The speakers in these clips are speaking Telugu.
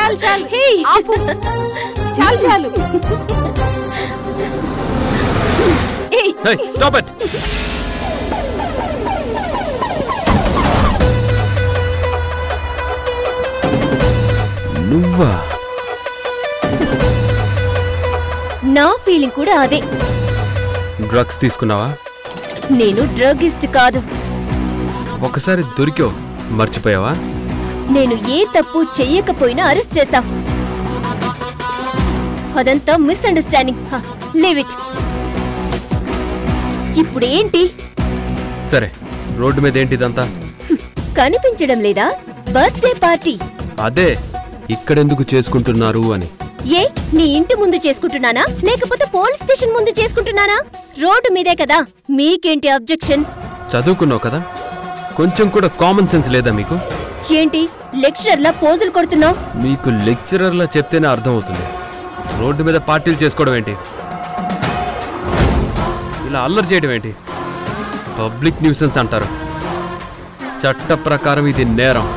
చాలు చాలు చాలు చాలు. Stop it. నువ్వా? నా ఫీలింగ్ కూడా అదే. డ్రగ్స్ తీసుకున్నావా? నేను డ్రగిస్ట్ కాదు. ఒకసారి దొరికావు, మర్చిపోయావా? నేను ఏ తప్పు చెయ్యకపోయినా అరెస్ట్ చేశా. అదంతా మిస్అండర్స్టాండింగ్. Leave it. ఇప్పుడు ఏంటి? సరే, రోడ్డు మీద ఏంటిదంతా? కనిపించడం లేదా? Birthday party. అదే, ఇక్కడెందుకు చేసుకుంటున్నారు అని. ఏ నీ ఇంటి ముందు చేసుకుంటున్నానా లేకపోతే పోలీస్ స్టేషన్ ముందు చేసుకుంటున్నానా? రోడ్డు మీదే కదా. మీకేంటి అబ్జెక్షన్? చదువుకున్నావు కదా, కొంచెం కూడా కామన్ సెన్స్ లేదా మీకు? ఏంటి లెక్చరర్లా పోజులు కొడుతున్నావు? మీకు లెక్చరర్లా చెప్తేనే అర్థం అవుతుంది. రోడ్డు మీద పార్టీలు చేసుకోవడం ఏంటి? ఇలా అల్లరి చేయడం ఏంటి? పబ్లిక్ న్యూసెన్స్ అంటారు. చట్ట ప్రకారం ఇది నేరం.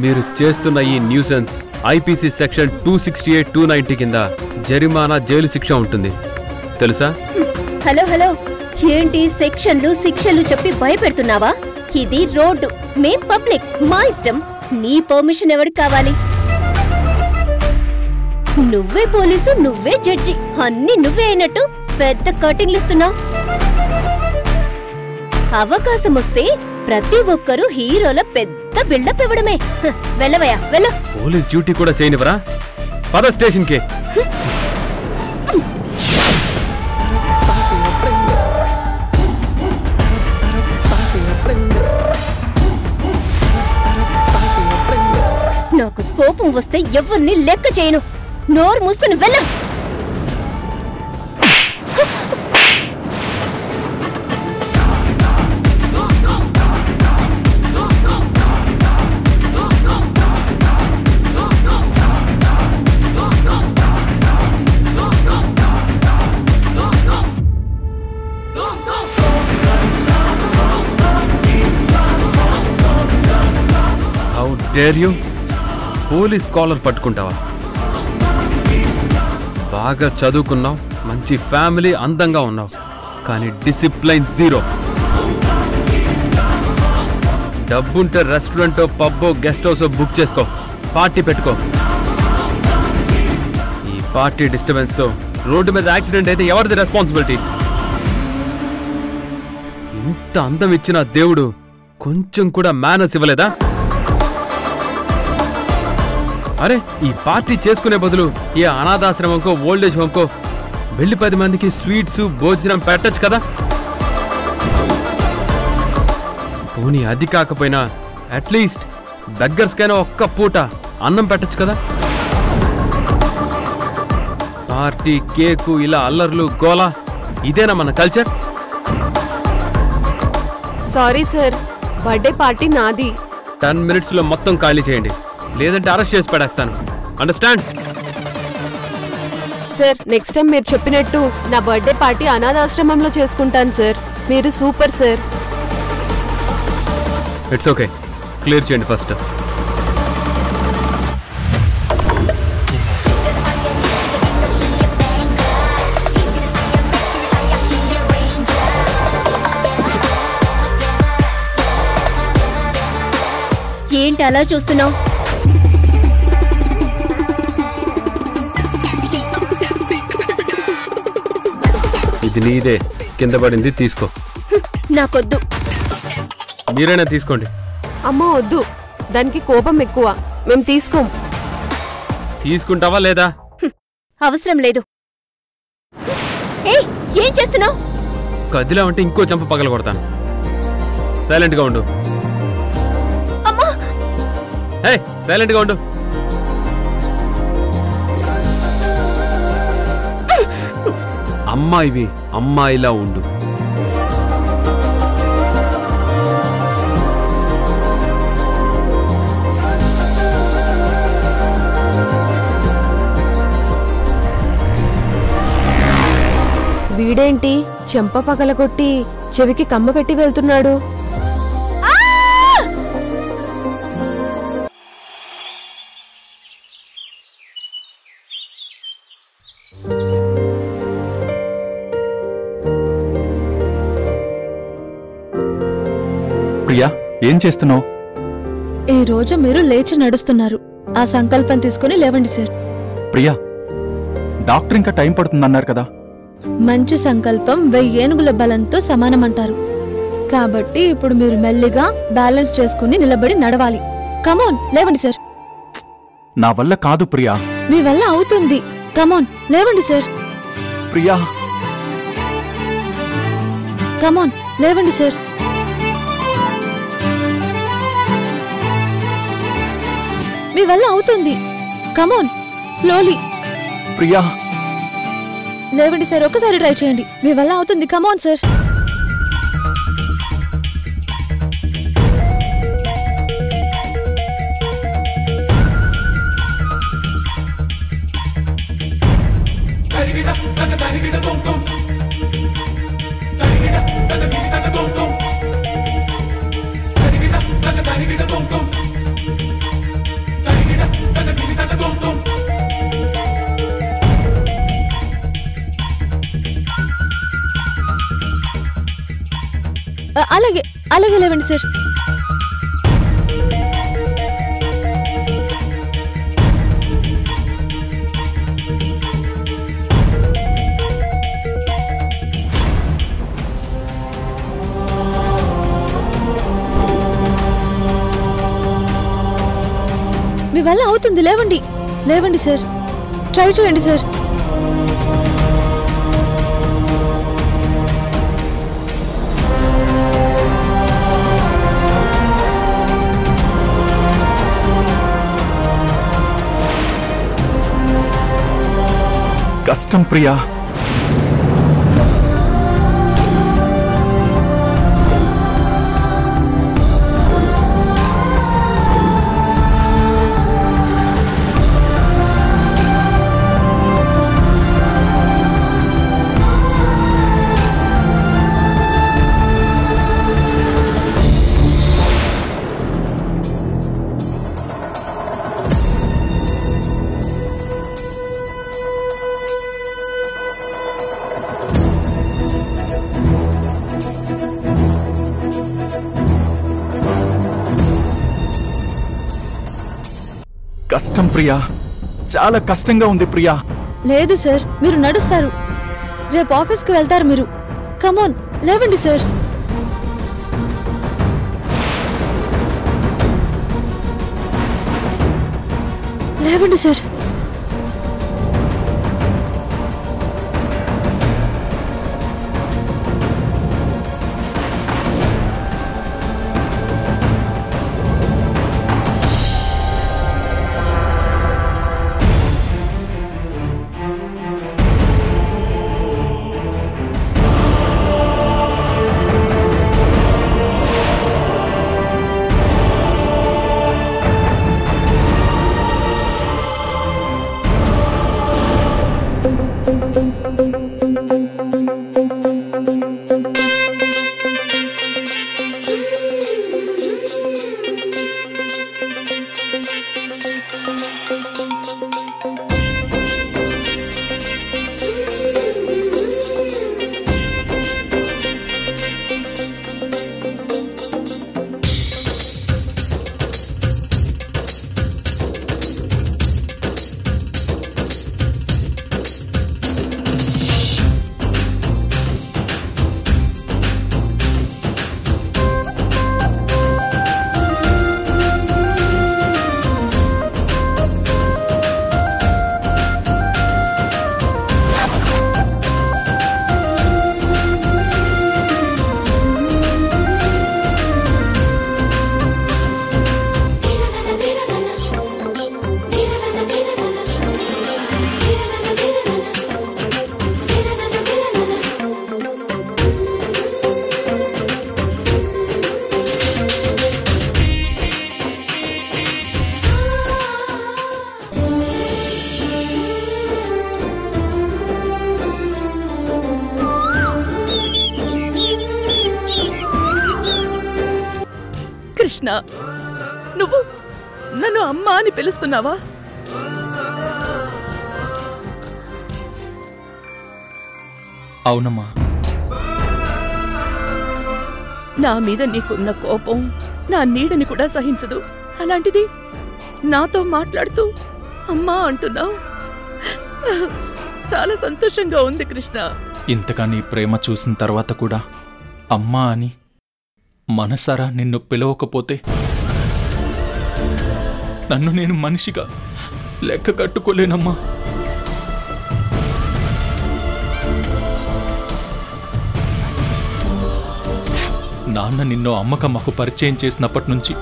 మీరు చేస్తున్న ఈ న్యూసెన్స్ ఐపీసీ సెక్షన్ 268, 290 కింద జరిమానా, జైలు శిక్ష ఉంటుంది, తెలుసా? హలో హలో, ఏంటి సెక్షన్లు శిక్షలు చెప్పి భయపెడుతున్నావా? ఇది రోడ్డు, మేం పబ్లిక్, మా ఇష్టం. నీ పర్మిషన్ ఎవరికి కావాలి? నువ్వే పోలీసు, నువ్వే జడ్జి, అన్ని నువ్వే అయినట్టు పెద్ద కటింగ్లు ఇస్తున్నావు. అవకాశం వస్తే ప్రతి ఒక్కరూ హీరోల పెద్ద బిల్డప్ ఇవ్వడమే. వెళ్ళవయ్యా, వెళ్ళు. పోలీస్ డ్యూటీ కూడా చేయనివరా? పద స్టేషన్కి. నాకు కోపం వస్తే ఎవరిని లెక్క చేయను. నోరు మూసుకుని వెళ్ళు. How dare you? Police collar పట్టుకుంటావా? బాగా చదువుకున్నావు, మంచి ఫ్యామిలీ, అందంగా ఉన్నావు, కానీ డిసిప్లైన్ జీరో. డబ్బుంటే రెస్టారెంటో, పబ్బో, గెస్ట్ హౌసో బుక్ చేసుకో, పార్టీ పెట్టుకో. ఈ పార్టీ డిస్టర్బెన్స్తో రోడ్డు మీద యాక్సిడెంట్ అయితే ఎవరిది రెస్పాన్సిబిలిటీ? ఇంత అందం ఇచ్చిన దేవుడు కొంచెం కూడా మేనర్స్ ఇవ్వలేదా? అరే, ఈ పార్టీ చేసుకునే బదులు ఏ అనాథాశ్రమంకో, ఓల్డేజ్ హోమ్కో వెళ్ళి 10 మందికి స్వీట్స్, భోజనం పెట్టచ్చు కదా. పోనీ అది కాకపోయినా అట్లీస్ట్ బెగ్గర్స్కైనా ఒక్క పూట అన్నం పెట్టచ్చు కదా. పార్టీ, కేకు, ఇలా అల్లర్లు, గోలా, ఇదేనా మన culture? Sorry sir, birthday party నాది. 10 minutesలో మొత్తం ఖాళీ చేయండి, లేదంటే అరెస్ట్ చేసి పడేస్తాను. అండర్స్టాండ్? సార్, నెక్స్ట్ టైం మీరు చెప్పినట్టు నా బర్త్డే పార్టీ అనాథాశ్రమంలో చేసుకుంటాను సార్. మీరు super sir. It's okay, clear చేయండి ఫస్ట్. ఏంటి అలా చూస్తున్నావు? ఇది నీదే, కింద పడింది, తీసుకో. నాకొద్దు. మీరైనా తీసుకోండి. అమ్మ వద్దు, దానికి కోపం ఎక్కువ, మేము తీసుకోం. తీసుకుంటావా లేదా? అవసరం లేదు. ఏయ్, ఏం చేస్తున్నావు? కదిలా ఉంటే ఇంకో చంప పగల కొడతాను. సైలెంట్గా ఉండు. అమ్మా! హే, సైలెంట్గా ఉండు. అమ్మాయివి, అమ్మాయిలా ఉండు. వీడేంటి చెంప పగలగొట్టి చెవికి కమ్మ పెట్టి వెళ్తున్నాడు? ప్రియా, ఏం చేస్తున్నావు? ఈ రోజు మీరు లేచి నడుస్తున్నారు. ఆ సంకల్పం తీసుకుని లేవండి సార్. ప్రియా, డాక్టర్ ఇంకా టైం పడుతుందన్నారు కదా. మంచి సంకల్పం 1000 ఏనుగుల బలంతో సమానమంటారు. కాబట్టి ఇప్పుడు మీరు మెల్లిగా బ్యాలెన్స్ చేసుకుని నిలబడి నడవాలి. కమోన్, లేవండి సార్. నా వల్ల కాదు ప్రియా. మీ వల్ల అవుతుంది. కమోన్, లేవండి సార్. ప్రియా, కమోన్, లేవండి సార్. మీ వల్ల అవుతుంది. Come on, slowly. ప్రియా, లేవండి సార్. ఒక్కసారి ట్రై చేయండి. మీ వల్ల అవుతుంది. Come on sir. అలాగే అలాగే లేవండి సార్. మీ వల్ల అవుతుంది. లేవండి, లేవండి సార్. ట్రై చేయండి సార్. కష్టం ప్రియా. కష్టం ప్రియా, చాలా కష్టంగా ఉంది ప్రియా. లేదు సార్, మీరు నడుస్తారు. రేపు ఆఫీస్కి వెళ్తారు మీరు. కమోన్, లేవండి సార్. లేవండి సార్. కృష్ణ, నువ్వు నన్ను అమ్మా అని పిలుస్తున్నావా? అవునమ్మా. నా మీద నీకున్న కోపం నా నీడని కూడా సహించదు. అలాంటిది నాతో మాట్లాడుతూ అమ్మా అంటున్నావు. చాలా సంతోషంగా ఉంది కృష్ణ. ఇంతగా నీ ప్రేమ చూసిన తర్వాత కూడా అమ్మా అని మనసారా నిన్ను పిలవకపోతే నన్ను నేను మనిషిగా లెక్క కట్టుకోలేనమ్మా. నాన్న నిన్ను అమ్మకమ్మకు పరిచయం చేసినప్పటి నుంచి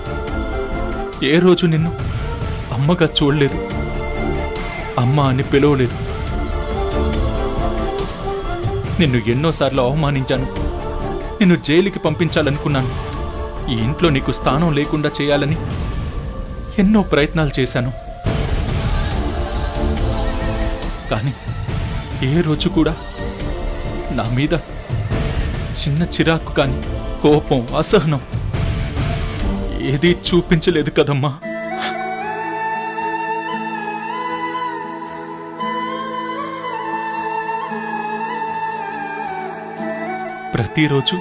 ఏ రోజు నిన్ను అమ్మగా చూడలేదు, అమ్మ అని పిలవలేదు. నిన్ను ఎన్నోసార్లు అవమానించాను, నిన్ను జైలుకి పంపించాలనుకున్నాను, ఈ ఇంట్లో నీకు స్థానం లేకుండా చేయాలని ఎన్నో ప్రయత్నాలు చేశాను. కానీ ఏ రోజు కూడా నా మీద చిన్న చిరాకు కానీ కోపం, అసహనం ఏదీ చూపించలేదు కదమ్మా. ప్రతిరోజు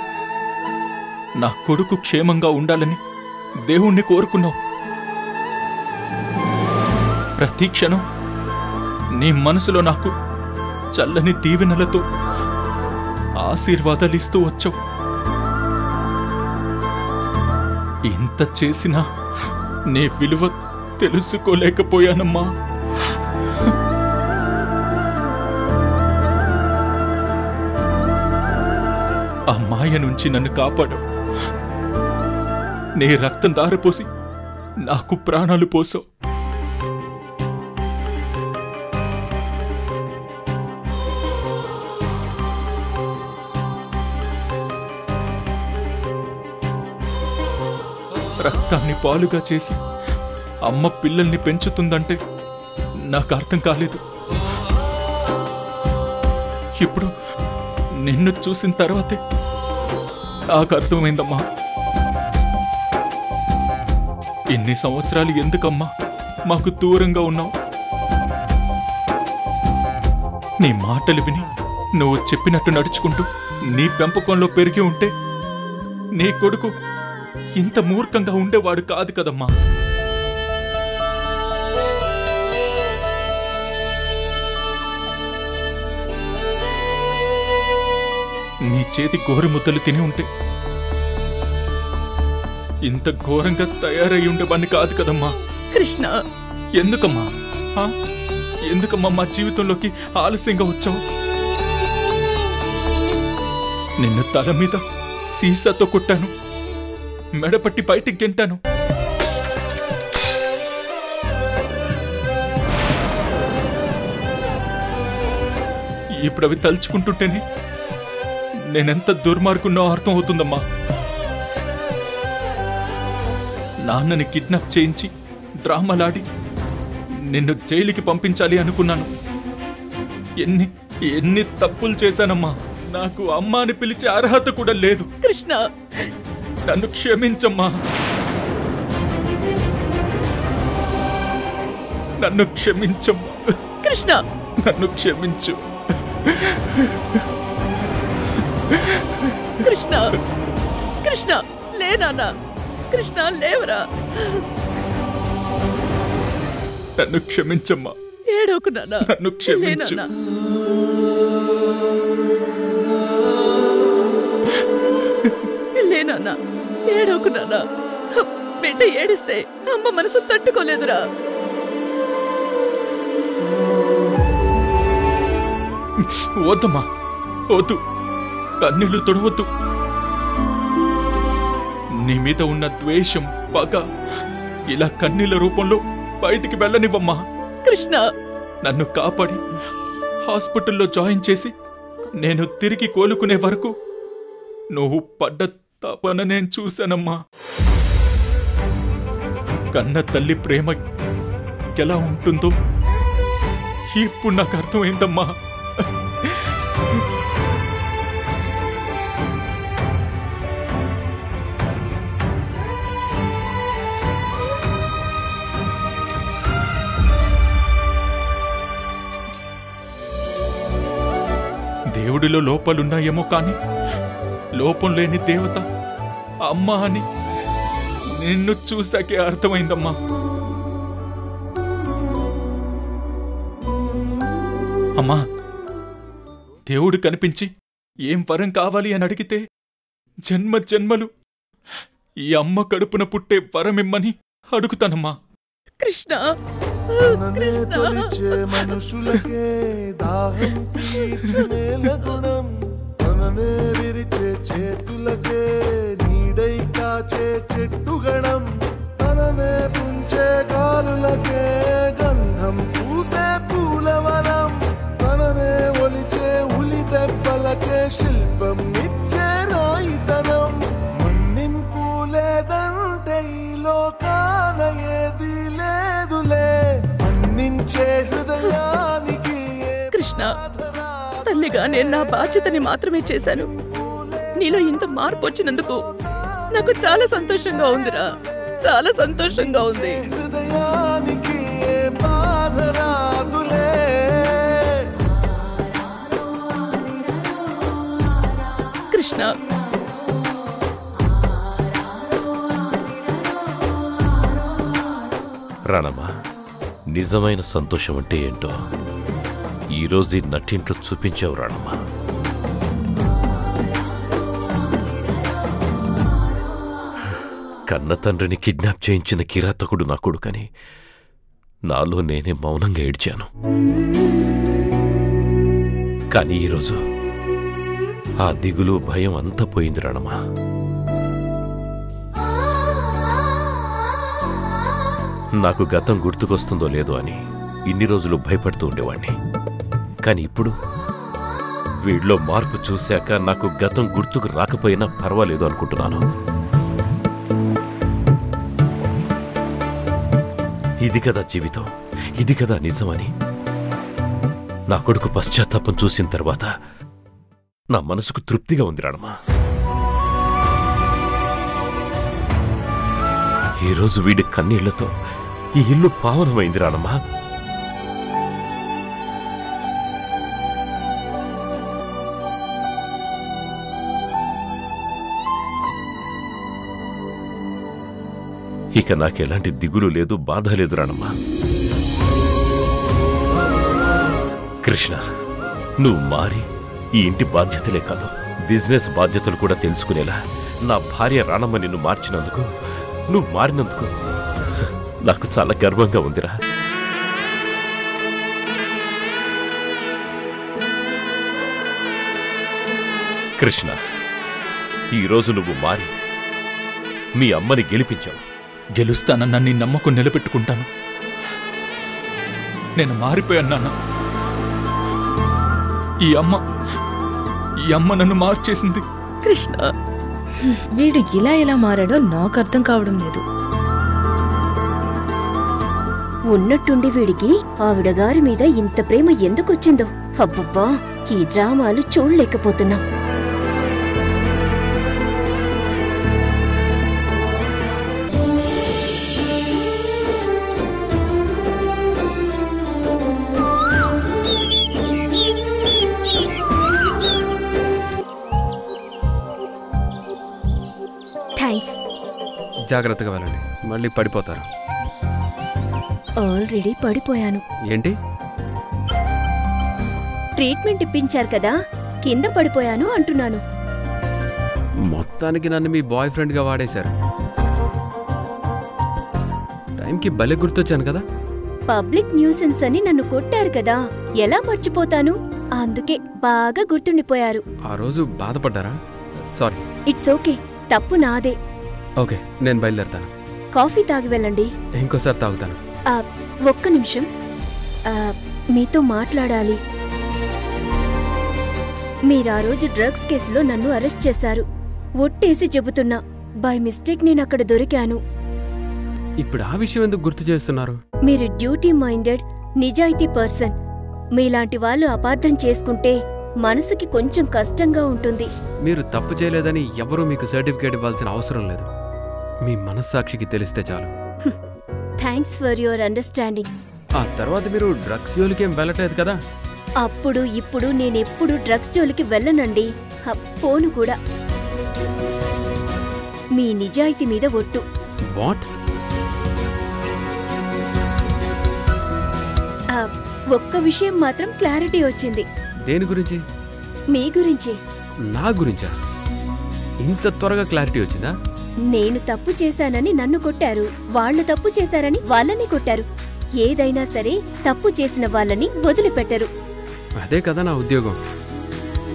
నా కొడుకు క్షేమంగా ఉండాలని దేవుణ్ణి కోరుకున్నావు. ప్రతి క్షణం నీ మనసులో నాకు చల్లని దీవెనలతో ఆశీర్వాదాలిస్తూ వచ్చావు. ఇంత చేసినా నీ విలువ తెలుసుకోలేకపోయానమ్మా. ఆ మాయ నుంచి నన్ను కాపాడు. నీ రక్తం దారిపోసి నాకు ప్రాణాలు పోసావు. రక్తాన్ని పాలుగా చేసి అమ్మ పిల్లల్ని పెంచుతుందంటే నాకు అర్థం కాలేదు. ఇప్పుడు నిన్ను చూసిన తర్వాతే నాకు అర్థమైందమ్మా. ఇన్ని సంవత్సరాలు ఎందుకమ్మా మాకు దూరంగా ఉన్నావు? నీ మాటలు విని నువ్వు చెప్పినట్టు నడుచుకుంటూ నీ పెంపకంలో పెరిగి ఉంటే నీ కొడుకు ఇంత మూర్ఖంగా ఉండేవాడు కాదు కదమ్మా. నీ చేతి గోరుముద్దలు తిని ఉంటే ఇంత ఘోరంగా తయారై ఉండేవాడిని కాదు కదమ్మా. కృష్ణ, ఎందుకమ్మా ఎందుకమ్మా మా జీవితంలోకి ఆలస్యంగా వచ్చావు? నిన్ను తల మీద సీసాతో కొట్టాను, మెడపట్టి బయటికి గెంటాను. ఇప్పుడు అవి తలుచుకుంటుంటేనే నేనెంత దుర్మార్గున్నో అర్థం అవుతుందమ్మా. నాన్నని కిడ్నాప్ చేయించి డ్రామాలాడి నిన్ను జైలుకి పంపించాలి అనుకున్నాను. ఎన్ని ఎన్ని తప్పులు చేశానమ్మా. నాకు అమ్మ అని పిలిచే అర్హత కూడా లేదు. కృష్ణ, నన్ను క్షమించమ్మా. నన్ను క్షమించమ్మా. కృష్ణ, నన్ను క్షమించు. కృష్ణ, కృష్ణ లేనా? కృష్ణ లేవరా? నన్ను క్షమించమ్మా. ఏడోకు నాన్న. నన్ను క్షమించు. లేనా? ఏడోకు నాన్న. బిడ్డ ఏడిస్తే అమ్మ మనసు తట్టుకోలేదురా. వద్దమ్మా, వద్దు. కన్నీళ్లు తొడవద్దు. నీ మీద ఉన్న ద్వేషం, పగ ఇలా కన్నీళ్ల రూపంలో బయటికి వెళ్ళనివ్వమ్మా. కృష్ణ, నన్ను కాపాడి హాస్పిటల్లో జాయిన్ చేసి నేను తిరిగి కోలుకునే వరకు నువ్వు పడ్డ తపన నేను చూశానమ్మా. కన్న తల్లి ప్రేమ ఎలా ఉంటుందో ఇప్పుడు నాకు అర్థమైందమ్మా. దేవుడిలో లోపాలున్నాయేమో కాని లోపం లేని దేవత అమ్మా అని నిన్ను చూసాకే అర్థమైందమ్మా. అమ్మా, దేవుడు కనిపించి ఏం వరం కావాలి అని అడిగితే జన్మ జన్మలు ఈ అమ్మ కడుపున పుట్టే వరమిమ్మని అడుగుతానమ్మా. కృష్ణ, తొలిచే మనుషులకే దాహం తీర్చునేల గుణం, మననే విరిచే చేతులకే నీడై కాచే చెట్టుగణం, తననే పుంచే గాలులకే గంధం పూసే పూలవనం, తననే ఒలిచే ఉలి దెబ్బలకే శిల్పం ఇచ్చే రాయితనం, మన్నింపు లేదంటే ఈ లోకాన ఏది లేదులే, మన్నించే హృదయానికి. కృష్ణ, తల్లిగా నేను నా బాధ్యతని మాత్రమే చేశాను. నీలో ఇంత మార్పు వచ్చినందుకు నాకు చాలా సంతోషంగా ఉందిరా, చాలా సంతోషంగా ఉంది. హృదయానికి బాధ రాదులే. కృష్ణ, రానమ్మా, నిజమైన సంతోషం అంటే ఏంటో ఈరోజు ఈ నట్టింట్లో చూపించావు రానమ్మా. కన్న తండ్రిని కిడ్నాప్ చేయించిన కిరాతకుడు నా కొడుకని నాలో నేనే మౌనంగా ఏడ్చాను. కానీ ఈరోజు ఆ దిగులు భయం అంతా పోయింది రానమ్మా. నాకు గతం గుర్తుకొస్తుందో లేదో అని ఇన్ని రోజులు భయపడుతూ ఉండేవాణ్ణి. కానీ ఇప్పుడు వీళ్ళలో మార్పు చూశాక నాకు గతం గుర్తుకు రాకపోయినా పర్వాలేదు అనుకుంటున్నాను. ఇది కదా జీవితం, ఇది కదా నిజమని నా కొడుకు పశ్చాత్తాపం చూసిన తర్వాత నా మనసుకు తృప్తిగా ఉంది రానమ్మా. ఈరోజు వీడి కన్నీళ్లతో ఈ ఇల్లు పావనమైంది రానమ్మా. ఇక నాకెలాంటి దిగులు లేదు, బాధ లేదు రానమ్మా. కృష్ణ, నువ్వు మారి ఈ ఇంటి బాధ్యతలే కాదు బిజినెస్ బాధ్యతలు కూడా తెలుసుకునేలా నా భార్య రానమ్మ నిన్ను మార్చినందుకు, నువ్వు మారినందుకు నాకు చాలా గర్వంగా ఉందిరా. కృష్ణ, ఈరోజు నువ్వు మారి మీ అమ్మని గెలిపించావు. గెలుస్తానన్న నీ నమ్మకం నిలబెట్టుకుంటాను. నేను మారిపోయాను నాన్న. ఈ అమ్మ నన్ను మార్చేసింది. కృష్ణ, వీడు ఇలా ఎలా మారాడో నాకు అర్థం కావడం లేదు. ఉన్నట్టుండి వీడికి ఆవిడగారి మీద ఇంత ప్రేమ ఎందుకొచ్చిందో. అబ్బబ్బా, ఈ డ్రామాలు చూడలేకపోతున్నాం. థ్యాంక్స్. జాగ్రత్తగా వెళ్ళండి, మళ్ళీ పడిపోతారు. ఆల్రెడీ పడిపోయాను. ఏంటి? ట్రీట్మెంట్ ఇప్పించారు కదా, కింద పడిపోయాను అంటున్నాను. మొత్తానికి నన్ను మీ బాయ్ ఫ్రెండ్గా వాడేశారు. టైంకి భలే గుర్తొచ్చాను కదా. పబ్లిక్ న్యూసెన్స్ అని నన్ను కొట్టారు కదా, ఎలా మర్చిపోతాను? అందుకే బాగా గుర్తుండిపోయారు. ఆ రోజు బాధపడ్డారా? సారీ. ఇట్స్ ఓకే, తప్పు నాదే. ఓకే, నేను బయలుదేరుతాను. కాఫీ తాగి వెళ్ళండి. ఇంకోసారి తాగుతాను. ఒక్క నిమిషం, మీతో మాట్లాడాలి. మీరా రోజు డ్రగ్స్ కేసులో నన్ను అరెస్ట్ చేశారు. ఒట్టేసి చెబుతున్నా, బై మిస్టేక్ నేను అక్కడ దొరికాను. ఇప్పుడు ఆ విషయం ఎందుకు గుర్తు చేస్తున్నారు? మీరు డ్యూటీ మైండెడ్, నిజాయితీ పర్సన్. మీలాంటి వాళ్ళు అపార్థం చేసుకుంటే మనసుకి కొంచెం కష్టంగా ఉంటుంది. మీరు తప్పు చేయలేదని ఎవరూ మీకు సర్టిఫికేట్ ఇవ్వాల్సిన అవసరం లేదు. మీ మనస్సాక్షికి తెలిస్తే చాలు. Thanks for your understanding. ఆ తర్వాత మీరు డ్రగ్స్ జోలికేం వెళ్ళట్లేదు కదా? అప్పుడు ఇప్పుడు నేనెప్పుడు డ్రగ్స్ జోలికి వెళ్ళనండి. పోను కూడా. మీ నిజాయితీ మీద ఒట్టు. వాట్? ఒక్క విషయం మాత్రం క్లారిటీ వచ్చింది. దేని గురించి? మీ గురించి. నా గురించా? ఇంత త్వరగా క్లారిటీ వచ్చిందా? నేను తప్పు చేశానని నన్ను కొట్టారు, వాళ్ళు తప్పు చేశారని వాళ్ళని కొట్టారు. ఏదైనా సరే తప్పు చేసిన వాళ్ళని వదిలిపెట్టరు. అదే కదా నా ఉద్యోగం.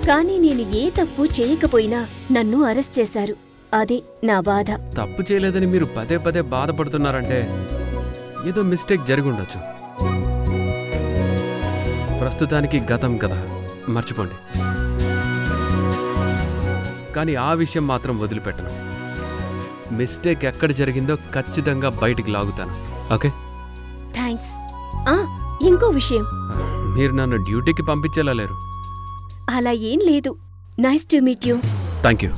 కానీ నేను ఏ తప్పు చేయకపోయినా నన్ను అరెస్ట్ చేశారు. అదే నా బాధ. తప్పు చేయలేదని మీరు పదే పదే బాధపడుతున్నారంటే ఏదో మిస్టేక్ జరిగి ఉండొచ్చు. ప్రస్తుతానికి గతం కదా, మర్చిపోండి. కానీ ఆ విషయం మాత్రం వదిలిపెట్టను. మిస్టేక్ ఎక్కడ జరిగిందో ఖచ్చితంగా బయటికి లాగుతాను. ఓకే? థ్యాంక్స్. ఇంకో విషయం, మీరు నన్ను డ్యూటీకి పంపించేలా లేరు. అలా ఏం లేదు. Nice to meet you. Thank you.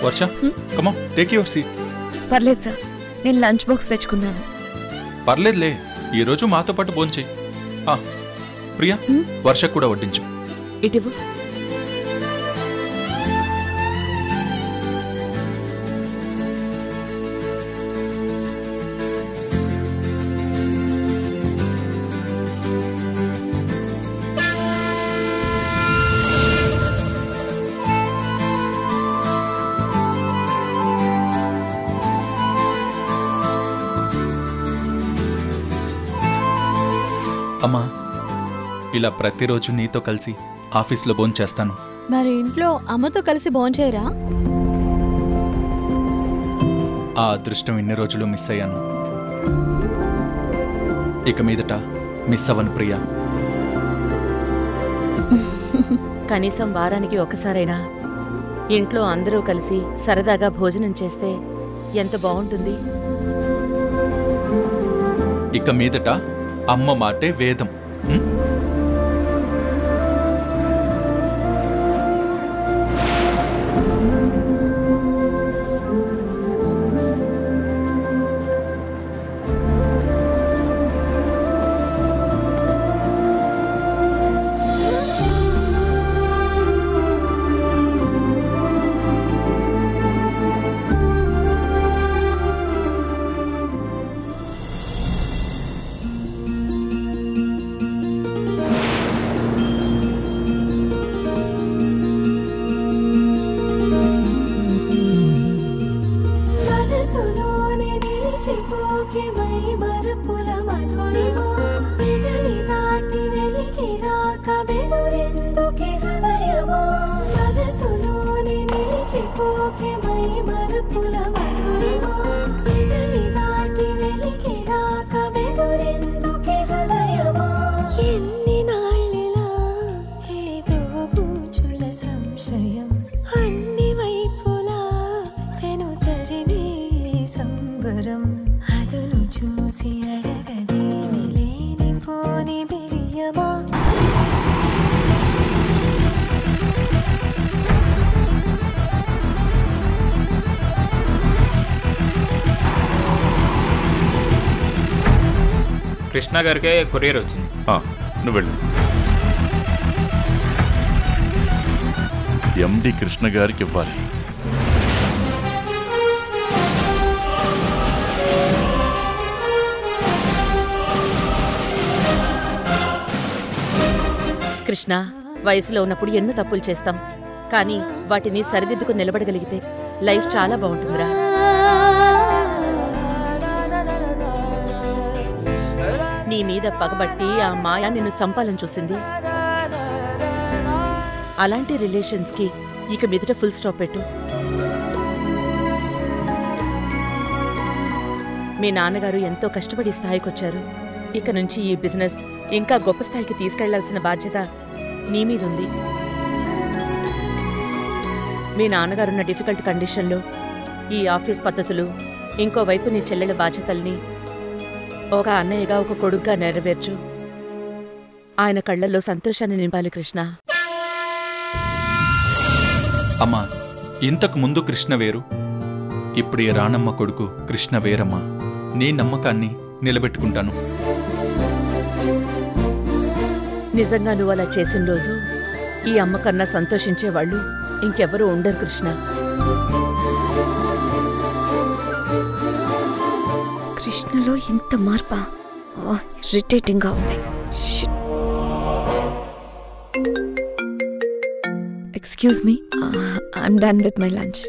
Varsha, come on, take your seat. పర్లేదు సార్, నేను లంచ్ బాక్స్ తెచ్చుకున్నాను. పర్లేదులే, ఈరోజు మాతో పాటు భోంచేయి. ప్రియా, వర్షకు కూడా వడ్డించు. ఇటివ్వు. అమ్మా, ఇలా ప్రతిరోజు నీతో కలిసి ఆఫీస్లో భోంచేస్తాను. మరి ఇంట్లో అమ్మతో కలిసి భోంచేయరా? ఆ అదృష్టం ఇన్ని రోజులు మిస్ అయ్యాను. ఇక మీదట మిస్ అవ్వను ప్రియా. కనీసం వారానికి ఒకసారైనా ఇంట్లో అందరూ కలిసి సరదాగా భోజనం చేస్తే ఎంత బాగుంటుంది. ఇక మీదట అమ్మ మాటే వేదం. కృష్ణ గారికే కొరియర్ వచ్చింది. నువ్వు వెళ్ళు. ఎండి కృష్ణ గారికి ఇవ్వాలి. కృష్ణ, వయసులో ఉన్నప్పుడు ఎన్నో తప్పులు చేస్తాం, కానీ వాటిని సరిదిద్దుకు నిలబడగలిగితే లైఫ్ చాలా బాగుంటుందిరా. నీ మీద పగబట్టి ఆ మాయ నిన్ను చంపాలని చూసింది. అలాంటి రిలేషన్స్కి ఇక మీదట ఫుల్ స్టాప్ పెట్టు. మీ నాన్నగారు ఎంతో కష్టపడి స్థాయికి వచ్చారు. ఇక నుంచి ఈ బిజినెస్ ఇంకా గొప్ప స్థాయికి తీసుకెళ్లాల్సిన బాధ్యత నీ మీదుంది. మీ నాన్నగారున్న డిఫికల్ట్ కండిషన్లో ఈ ఆఫీస్ పద్ధతులు, ఇంకోవైపు నీ చెల్లెల బాధ్యతల్ని ఒక అన్నయ్యగా, ఒక కొడుగ్గా నెరవేర్చు. ఆయన కళ్లల్లో సంతోషాన్ని నింపాలి కృష్ణ. అమ్మా, ఇంతకు ముందు కృష్ణ వేరు, ఇప్పుడు ఈ రాణమ్మ కొడుకు కృష్ణ వేరమ్మా. నీ నమ్మకాన్ని నిలబెట్టుకుంటాను. నిజంగా నువ్వు అలా చేసిన రోజు ఈ అమ్మ కన్నా సంతోషించేవాళ్ళు ఇంకెవరూ ఉండరు కృష్ణ. కృష్ణలో ఇంత మార్పా? ఇరిటేటింగ్ గా ఉంది. Excuse me, I'm done with my lunch.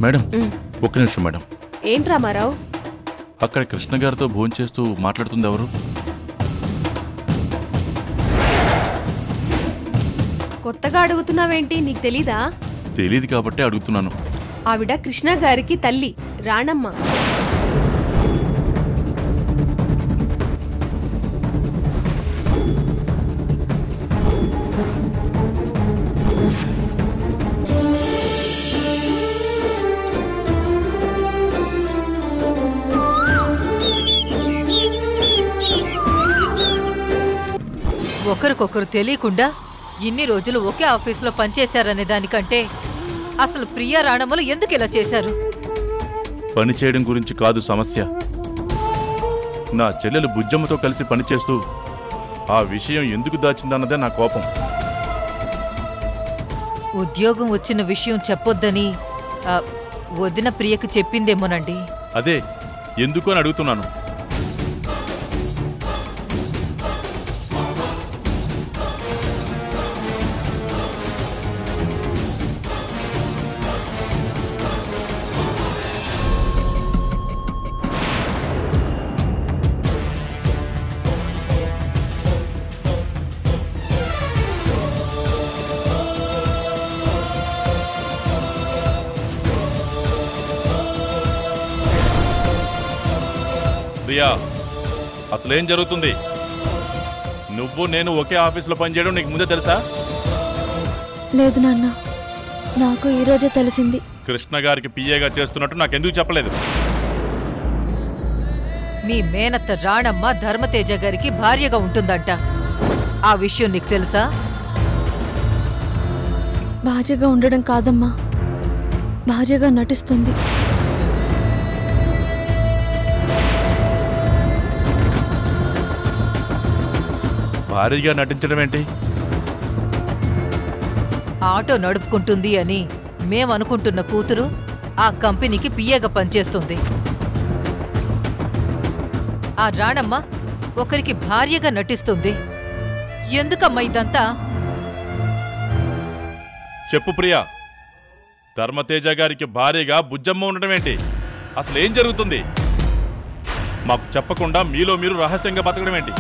Madam, ఒక్క నిమిషం మేడం. ఏంటి రామారావు? అక్కడ కృష్ణ గారితో భోంచేస్తూ మాట్లాడుతుంది ఎవరు? కొత్తగా అడుగుతున్నావేంటి? నీకు తెలీదా? తెలీదు కాబట్టి అడుగుతున్నాను. ఆవిడ కృష్ణ గారికి తల్లి, రాణమ్మ. ఒకరికొకరు తెలియకుండా ఇన్ని రోజులు ఒకే ఆఫీసులో పనిచేశారనే దానికంటే అసలు ప్రియా రాణమ్మలు ఎందుకు ఇలా చేశారు? పని చేయడం గురించి కాదు సమస్య. నా చెల్లెలు బుజ్జమ్మతో కలిసి పనిచేస్తూ ఆ విషయం ఎందుకు దాచిందన్నదే నా కోపం. ఉద్యోగం వచ్చిన విషయం చెప్పొద్దని వదిన ప్రియకు చెప్పిందేమోనండి. అదే ఎందుకు అని అడుగుతున్నాను. ప్రియా, అసలేం జరుగుతుంది? నువ్వు నేను ఒకే ఆఫీసులో పనిచేయడం నీకు ముందే తెలుసా? లేదు నాన్న, నాకు ఈరోజే తెలిసింది. కృష్ణ గారికి పిఏగా చేస్తున్నట్టు నాకెందుకు చెప్పలేదు? మీ మేనత్త రాణమ్మ ధర్మతేజ గారికి భార్యగా ఉంటుందంట. ఆ విషయం నీకు తెలుసా? భార్యగా ఉండడం కాదమ్మా, భార్యగా నటిస్తుంది. భారీగా నటించడం ఏంటి? ఆటో నడుపుకుంటుంది అని మేమనుకుంటున్న కూతురు ఆ కంపెనీకి పిఏగా పనిచేస్తుంది. ఆ రాణమ్మ ఒకరికి భార్యగా నటిస్తుంది. ఎందుకమ్మా ఇదంతా? చెప్పు ప్రియా, ధర్మతేజ గారికి భార్యగా బుజ్జమ్మ ఉండడం ఏంటి? అసలేం జరుగుతుంది? మాకు చెప్పకుండా మీలో మీరు రహస్యంగా బతకడం ఏంటి?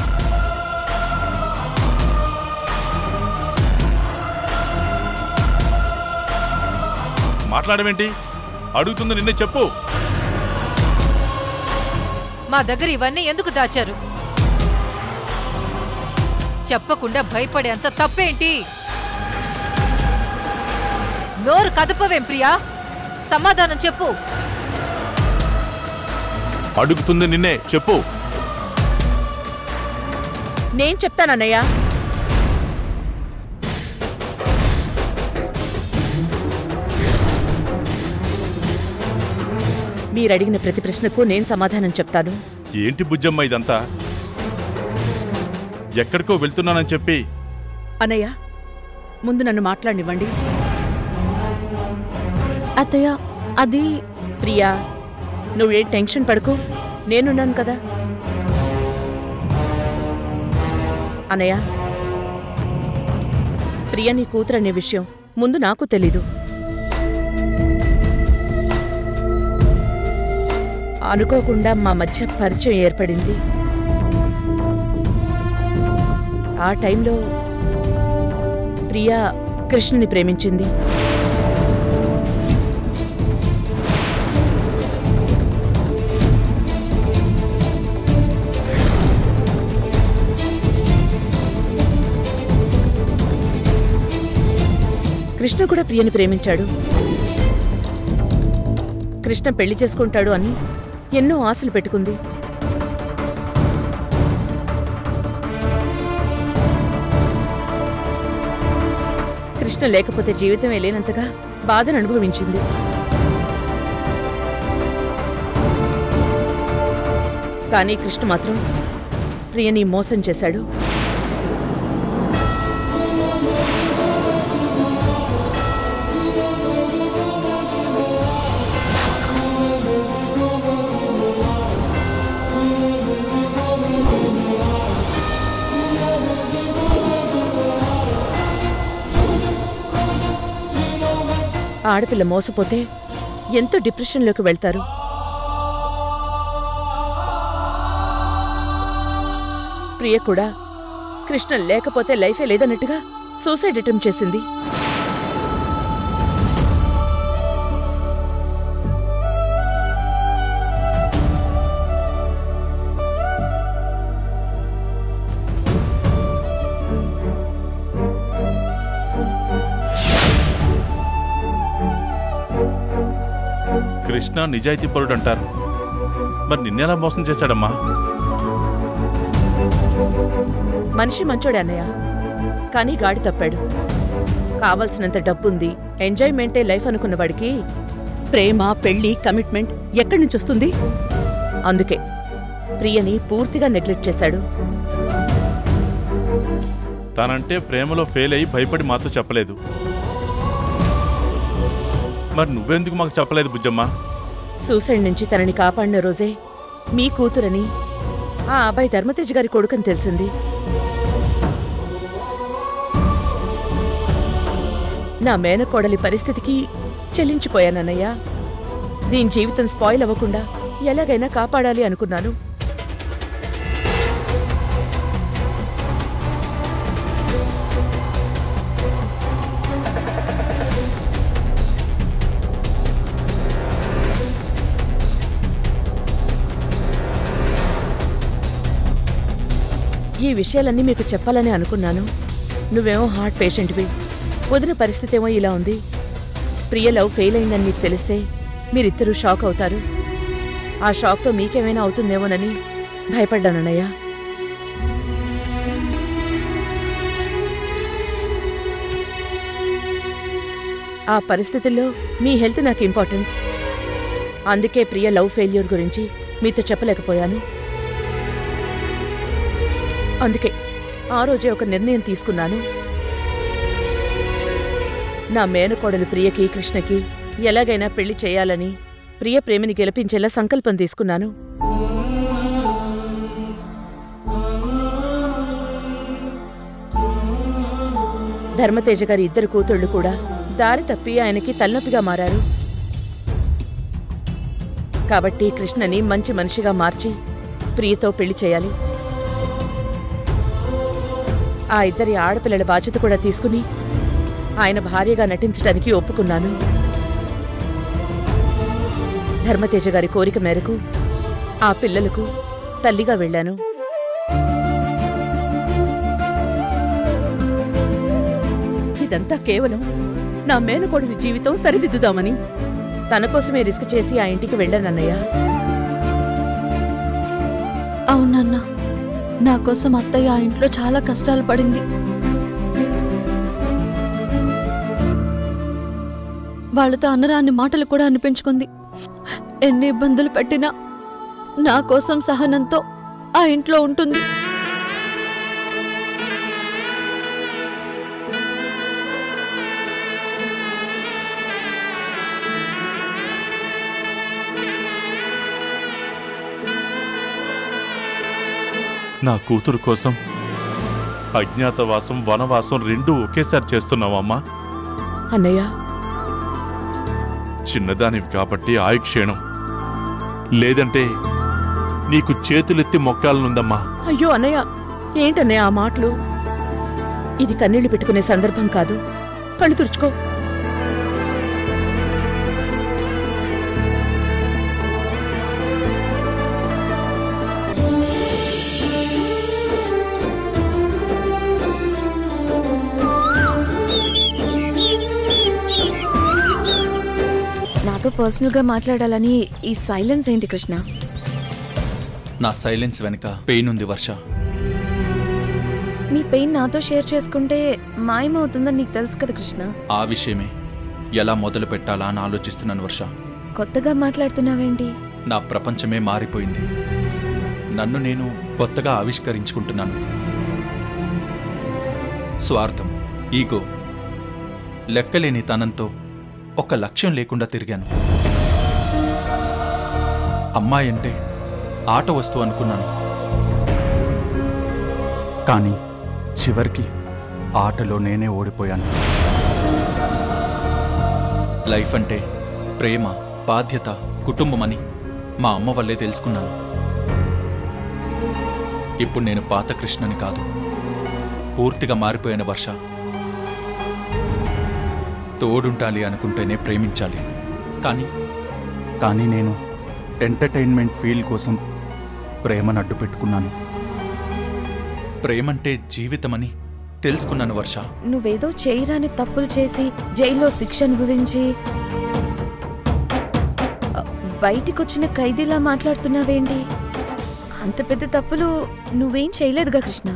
మాట్లాడమేంటి? అడుగుతుంది నిన్నే, చెప్పు. మా దగ్గర ఇవన్నీ ఎందుకు దాచారు? చెప్పకుండా భయపడేంత తప్పేంటి? నోరు కదపవేం ప్రియా? సమాధానం చెప్పు. అడుగుతుంది నిన్నే, చెప్పు. నేను చెప్తానన్నయ్య. మీరడిగిన ప్రతి ప్రశ్నకు నేను సమాధానం చెప్తాను. ఏంటి బుజ్జమ్మ ఇదంతా? ఎక్కడికో వెళ్తున్నానని చెప్పి. అన్నయ్య, ముందు నన్ను మాట్లాడనివ్వండి. అత్తయ్య, అది ప్రియా, నువ్వేం టెన్షన్ పడకు, నేనున్నాను కదా. అన్నయ్య, ప్రియ నీ కూతురనే విషయం ముందు నాకు తెలీదు. అనుకోకుండా మా మధ్య పరిచయం ఏర్పడింది. ఆ టైంలో ప్రియా కృష్ణని ప్రేమించింది. కృష్ణ కూడా ప్రియని ప్రేమించాడు. కృష్ణ పెళ్లి చేసుకుంటాడు అని ఎన్నో ఆశలు పెట్టుకుంది. కృష్ణ లేకపోతే జీవితమే లేనంతగా బాధను అనుభవించింది. కానీ కృష్ణ మాత్రం ప్రియని మోసం చేశాడు. ఆడపిల్ల మోసపోతే ఎంతో డిప్రెషన్లోకి వెళ్తారు. ప్రియ కూడా కృష్ణ లేకపోతే లైఫే లేదన్నట్టుగా సూసైడ్ అటెంప్ట్ చేసింది. కృష్ణ నిజాయితీపరుడు అంటారు, మరి నిన్నెలా మోసం చేశాడమ్మా? మనిషి మంచోడే అన్నయ్య, కానీ గాడి తప్పాడు. కావలసినంత డబ్బుంది, ఎంజాయ్మెంటే లైఫ్ అనుకున్న వాడికి ప్రేమ, పెళ్లి, కమిట్మెంట్ ఎక్కడి నుంచి వస్తుంది? అందుకే ప్రియని పూర్తిగా నెగ్లెక్ట్ చేశాడు. తనంటే ప్రేమలో ఫెయిల్ అయి భయపడి మాతో చెప్పలేదు. మరి నువ్వెందుకు మాకు చెప్పలేదు బుజ్జమ్మ? సూసైడ్ నుంచి తనని కాపాడిన రోజే మీ కూతురని, ఆ అబ్బాయి ధర్మతేజ్ గారి కొడుకని తెలిసింది. నా మేనకోడలి పరిస్థితికి చెల్లించిపోయానన్నయ్య. దీని జీవితం స్పాయిల్ అవ్వకుండా ఎలాగైనా కాపాడాలి అనుకున్నాను. ఈ విషయాలన్నీ మీకు చెప్పాలని అనుకున్నాను. నువ్వేమో హార్ట్ పేషెంట్వి, వదిన పరిస్థితి ఏమో ఇలా ఉంది. ప్రియ లవ్ ఫెయిల్ అయిందని మీకు తెలిస్తే మీరిద్దరూ షాక్ అవుతారు. ఆ షాక్తో మీకేమైనా అవుతుందేమోనని భయపడ్డానన్నయ్య. ఆ పరిస్థితుల్లో మీ హెల్త్ నాకు ఇంపార్టెంట్. అందుకే ప్రియ లవ్ ఫెయిల్యూర్ గురించి మీతో చెప్పలేకపోయాను. అందుకే ఆ రోజే ఒక నిర్ణయం తీసుకున్నాను. నా మేనకోడలు ప్రియకి, కృష్ణకి ఎలాగైనా పెళ్లి చేయాలని, ప్రియ ప్రేమిని గెలిపించేలా సంకల్పం తీసుకున్నాను. ధర్మతేజ గారి ఇద్దరు కూతుళ్లు కూడా దారి తప్పి ఆయనకి తలనొప్పిగా మారారు. కాబట్టి కృష్ణని మంచి మనిషిగా మార్చి ప్రియతో పెళ్లి చేయాలి. ఆ ఇద్దరి ఆడపిల్లల బాధ్యత కూడా తీసుకుని ఆయన భార్యగా నటించడానికి ఒప్పుకున్నాను. ధర్మతేజ గారి కోరిక మేరకు ఆ పిల్లలకు తల్లిగా వెళ్ళాను. ఇదంతా కేవలం నా మేనకోడలి జీవితం సరిదిద్దుదామని తన కోసమే రిస్క్ చేసి ఆ ఇంటికి వెళ్ళానన్నయ్య. అవునన్నా, నా కోసం అత్తయ్య ఆ ఇంట్లో చాలా కష్టాలు పడింది. వాళ్ళతో అనరాని మాటలు కూడా అనిపించుకుంది. ఎన్ని ఇబ్బందులు పెట్టినా నా కోసం సహనంతో ఆ ఇంట్లో ఉంటుంది. నా కూతురు కోసం అజ్ఞాతవాసం వనవాసం రెండూ ఒకేసారి చేస్తున్నావమ్మా. అన్నయ్య, చిన్నదానివి కాబట్టి ఆయుక్షేణం, లేదంటే నీకు చేతులెత్తి మొక్కాలనుందమ్మా. అయ్యో అన్నయ్య, ఏంటన్నయ్య ఆ మాటలు? ఇది కన్నీళ్లు పెట్టుకునే సందర్భం కాదు. కళ్ళు తుడుచుకో. నాతో పర్సనల్గా మాట్లాడాలని ఈ సైలెన్స్ ఏంటి కృష్ణ? నా సైలెన్స్ వెనుక పెయిన్ ఉంది వర్ష. మీ పెయిన్ నాతో షేర్ చేసుకుంటే మాయమవుతుందని నీకు తెలుసు కదా కృష్ణ. ఆ విషయమే ఎలా మొదలు పెట్టాలా అని ఆలోచిస్తున్నాను వర్ష. కొత్తగా మాట్లాడుతున్నావేంటి? నా ప్రపంచమే మారిపోయింది. నన్ను నేను కొత్తగా ఆవిష్కరించుకుంటున్నాను. స్వార్థం, ఈగో, లెక్కలేని తనంతో ఒక లక్ష్యం లేకుండా తిరిగాను. అమ్మాయి అంటే ఆట వస్తువు అనుకున్నాను. కానీ చివరికి ఆటలో నేనే ఓడిపోయాను. లైఫ్ అంటే ప్రేమ, బాధ్యత, కుటుంబమని మా అమ్మ వల్లే తెలుసుకున్నాను. ఇప్పుడు నేను పాత కృష్ణని కాదు, పూర్తిగా మారిపోయిన వర్ష. తోడుంటాలి అనుకుంటేనే ప్రేమించాలి. కానీ నేను ఎంటర్టైన్మెంట్ ఫీల్ కోసం ప్రేమను అడ్డు పెట్టుకున్నాను. ప్రేమంటే జీవితమని తెలుసుకున్నాను వర్ష. నువ్వేదో చేయరాని తప్పులు చేసి జైల్లో శిక్ష అనుభవించి బయటికొచ్చిన ఖైదీలా మాట్లాడుతున్నావేంటి? అంత పెద్ద తప్పులు నువ్వేం చేయలేదుగా కృష్ణ.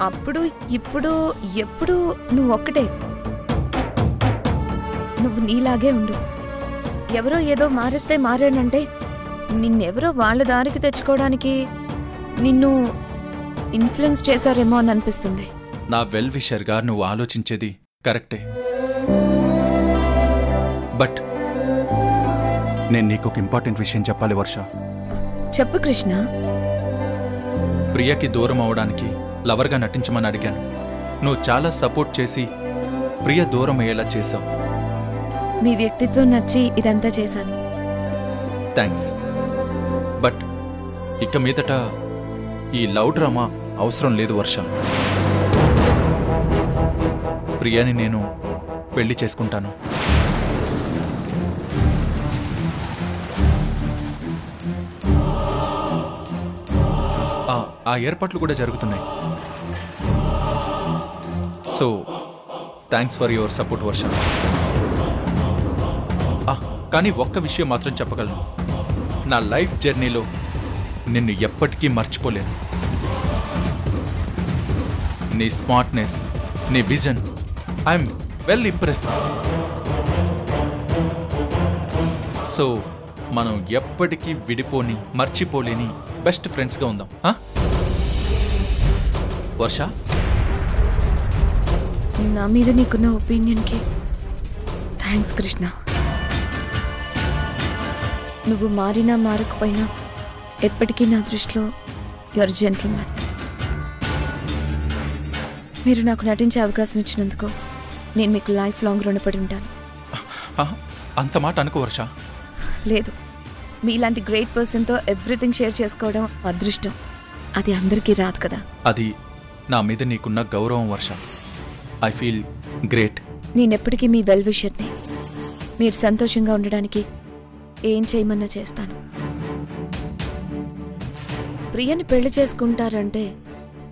అప్పుడు ఇప్పుడు ఎప్పుడు నువ్వు ఒక్కటే. నువ్వు నీలాగే ఉండు. ఎవరో ఏదో మారేస్తే మారానంటే నిన్నెవరో వాళ్ళ దారికి తెచ్చుకోవడానికి నిన్ను ఇన్ఫ్లుయెన్స్ చేశారేమో అని అనిపిస్తుంది. నా వెల్ విషర్గా నువ్వు ఆలోచించేది కరెక్టే. బట్ నేను నీకు ఒక ఇంపార్టెంట్ విషయం చెప్పాలి వర్ష. చెప్పు కృష్ణ. ప్రియకి దూరం అవడానికి లవర్గా నటించమని అడిగాను. నువ్వు చాలా సపోర్ట్ చేసి ప్రియ దూరం అయ్యేలా చేశావు. మీ వ్యక్తిత్వం నచ్చి ఇదంతా చేశాను. థ్యాంక్స్. బట్ ఇక మీదట ఈ లవ్ డ్రామా అవసరం లేదు వర్ష. ప్రియాని నేను పెళ్లి చేసుకుంటాను. ఆ ఏర్పాట్లు కూడా జరుగుతున్నాయి. So thanks for your support Varsha. కానీ ఒక్క విషయం మాత్రం చెప్పగలను. నా లైఫ్ జర్నీలో నిన్ను ఎప్పటికీ మర్చిపోలేను. నీ స్మార్ట్నెస్, నీ vision, I'm well impressed. So మనం ఎప్పటికీ విడిపోని, మర్చిపోలేని బెస్ట్ ఫ్రెండ్స్గా ఉందాం. వర్ష, నా మీద నీకున్న ఒపీనియన్కి థ్యాంక్స్ కృష్ణ. నువ్వు మారినా మారకపోయినా ఎప్పటికీ నా దృష్టిలో యువర్ జెంటిల్మెన్. మీరు నాకు నటించే అవకాశం ఇచ్చినందుకు నేను మీకు లైఫ్ లాంగ్ రుణపడి ఉంటాను. అంత మాట అనుకో వర్ష. లేదు, మీలాంటి గ్రేట్ పర్సన్తో ఎవ్రీథింగ్ షేర్ చేసుకోవడం అదృష్టం. అది అందరికీ రాదు కదా. అది నా మీద నీకున్న గౌరవం వర్ష. I feel great. నేనెప్పటికీ మీ వెల్ విషర్ని. మీరు సంతోషంగా ఉండడానికి ఏం చేయమన్నా చేస్తాను. ప్రియని పెళ్లి చేసుకుంటారంటే